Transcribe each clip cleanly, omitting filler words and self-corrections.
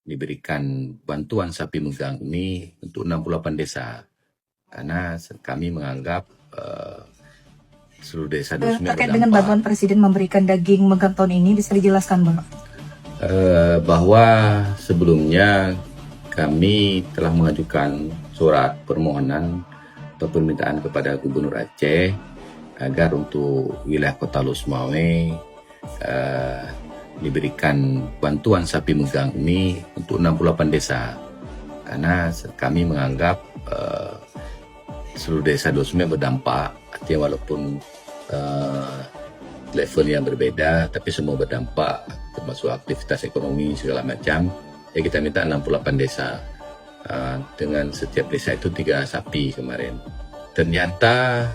diberikan bantuan sapi megang ini untuk 68 desa. Karena kami menganggap seluruh desa Dusme terkait dengan bantuan Presiden memberikan daging megang tahun ini, bisa dijelaskan Bapak? Bahwa sebelumnya kami telah mengajukan surat permohonan atau permintaan kepada Gubernur Aceh agar untuk wilayah Kota Lusmawe diberikan bantuan sapi megang ini untuk 68 desa. Karena kami menganggap seluruh desa Dusme berdampak, artinya walaupun level yang berbeda tapi semua berdampak, termasuk aktivitas ekonomi segala macam. Ya kita minta 68 desa, dengan setiap desa itu 3 sapi kemarin. Ternyata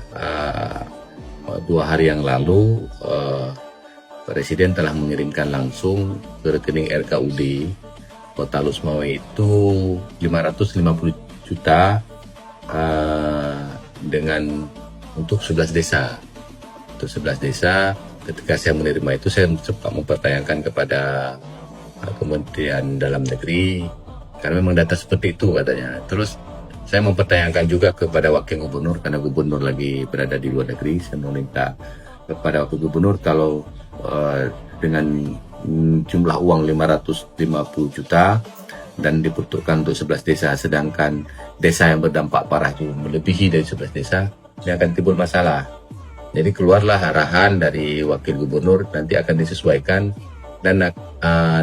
2 hari yang lalu Presiden telah mengirimkan langsung ke rekening RKUD Kota Lusmawe itu 550 juta dengan untuk 11 desa. Untuk 11 desa, ketika saya menerima itu saya sempat mempertanyakan kepada Kementerian Dalam Negeri karena memang data seperti itu katanya. Terus saya mempertanyakan juga kepada Wakil Gubernur karena Gubernur lagi berada di luar negeri. Saya meminta kepada Wakil Gubernur kalau dengan jumlah uang 550 juta dan diperuntukkan untuk 11 desa, sedangkan desa yang berdampak parah itu melebihi dari 11 desa, ini akan timbul masalah. Jadi keluarlah arahan dari Wakil Gubernur, nanti akan disesuaikan dan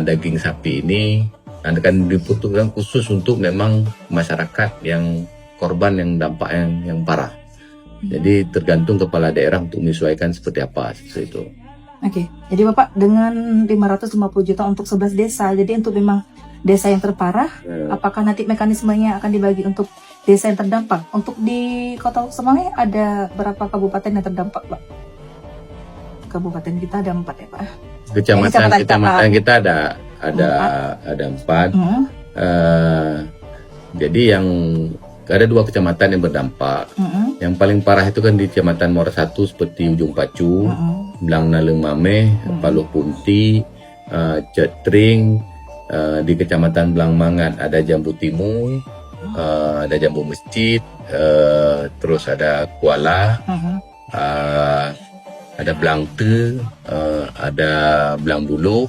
daging sapi ini akan diperuntukkan khusus untuk memang masyarakat yang korban yang dampak yang parah. Jadi tergantung kepala daerah untuk menyesuaikan seperti apa seperti itu. Oke, jadi Bapak dengan 550 juta untuk 11 desa, jadi untuk memang desa yang terparah, apakah nanti mekanismenya akan dibagi untuk desa yang terdampak? Untuk di Kota Lusmawe ada berapa kabupaten yang terdampak, Pak? Kabupaten kita ada 4 ya, Pak? Kecamatan kita ada 4. Jadi yang ada 2 kecamatan yang berdampak. Yang paling parah itu kan di Kecamatan Muara 1 seperti Ujung Pacu, Blang Naleng Mameh, Paluh Punti, Cetring. Di Kecamatan Blang Mangat ada Jambu Timur, ada Jambu Masjid, terus ada Kuala, ada Blang Te, ada Blang Buluh,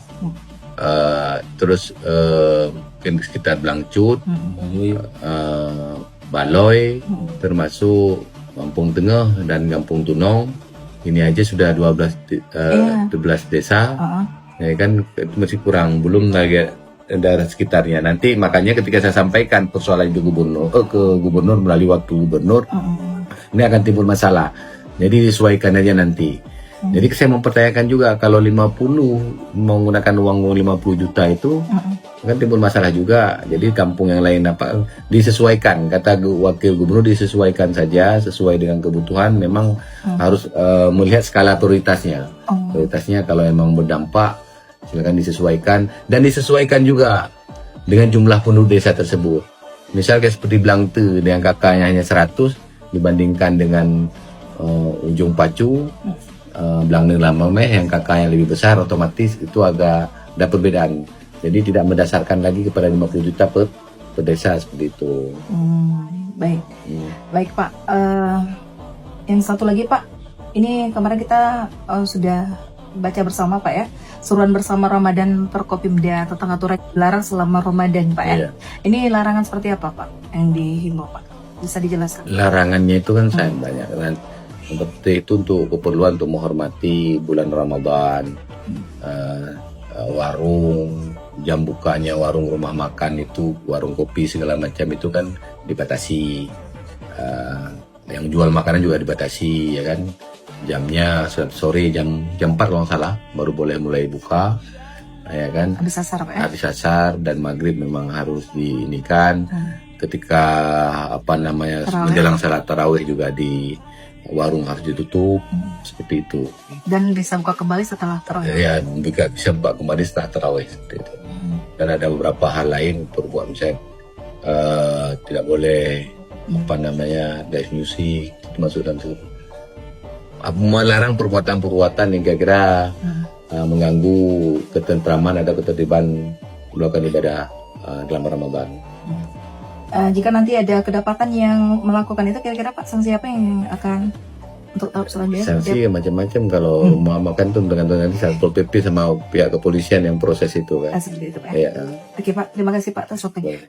terus mungkin sekitar Blang Cut, Baloi, termasuk Kampung Tengah dan Kampung Tunong. Ini aja sudah 12 desa. Ya kan masih kurang, belum lagi daerah sekitarnya. Nanti makanya ketika saya sampaikan persoalan itu ke gubernur melalui wakil gubernur, ini akan timbul masalah. Jadi disesuaikan aja nanti. Jadi saya mempertanyakan juga kalau 50 menggunakan uang 50 juta itu kan timbul masalah juga. Jadi kampung yang lain apa disesuaikan, kata wakil gubernur, disesuaikan saja sesuai dengan kebutuhan. Memang harus melihat skala prioritasnya. Prioritasnya kalau memang berdampak silakan disesuaikan, dan disesuaikan juga dengan jumlah penduduk desa tersebut. Misalnya seperti Blang Te dengan kakaknya hanya 100 dibandingkan dengan Ujung Pacu, Blang Naleng Mameh yang kakaknya lebih besar, otomatis itu agak ada perbedaan. Jadi tidak mendasarkan lagi kepada 50 juta per desa seperti itu. Baik. Baik Pak. Yang satu lagi Pak, ini kemarin kita sudah baca bersama Pak ya, seruan bersama Ramadan Perkopimda tentang aturan dilarang selama Ramadan Pak ya. Ini larangan seperti apa Pak yang dihimbau Pak? Bisa dijelaskan? Larangannya itu kan sangat banyak kan. Seperti itu untuk keperluan untuk menghormati bulan Ramadan, warung, jam bukanya warung rumah makan itu, warung kopi segala macam itu kan dibatasi. Yang jual makanan juga dibatasi ya kan. Jamnya sore jam 4 kalau nggak salah baru boleh mulai buka ya kan. Habis asar Pak ya? Habis asar, dan maghrib memang harus diinikan. Ketika menjelang salat tarawih juga di warung harus ditutup, seperti itu. Dan bisa buka kembali setelah tarawih? Ya, bisa buka kembali setelah tarawih seperti itu. Dan ada beberapa hal lain perbuatan, misalnya tidak boleh live music, itu masuk dalam situ. Melarang perbuatan-perbuatan yang kira-kira mengganggu ketentraman atau ketertiban melakukan ibadah. dalam Ramadan. Jika nanti ada kedapatan yang melakukan itu, kira-kira Pak sanksi apa yang akan untuk tahap selanjutnya? Sanksi macam-macam kalau mau makan tuh dengan nanti Satpol PP sama pihak kepolisian yang proses itu kan. Seperti itu Pak. Iya. Oke Pak, terima kasih Pak atas waktunya.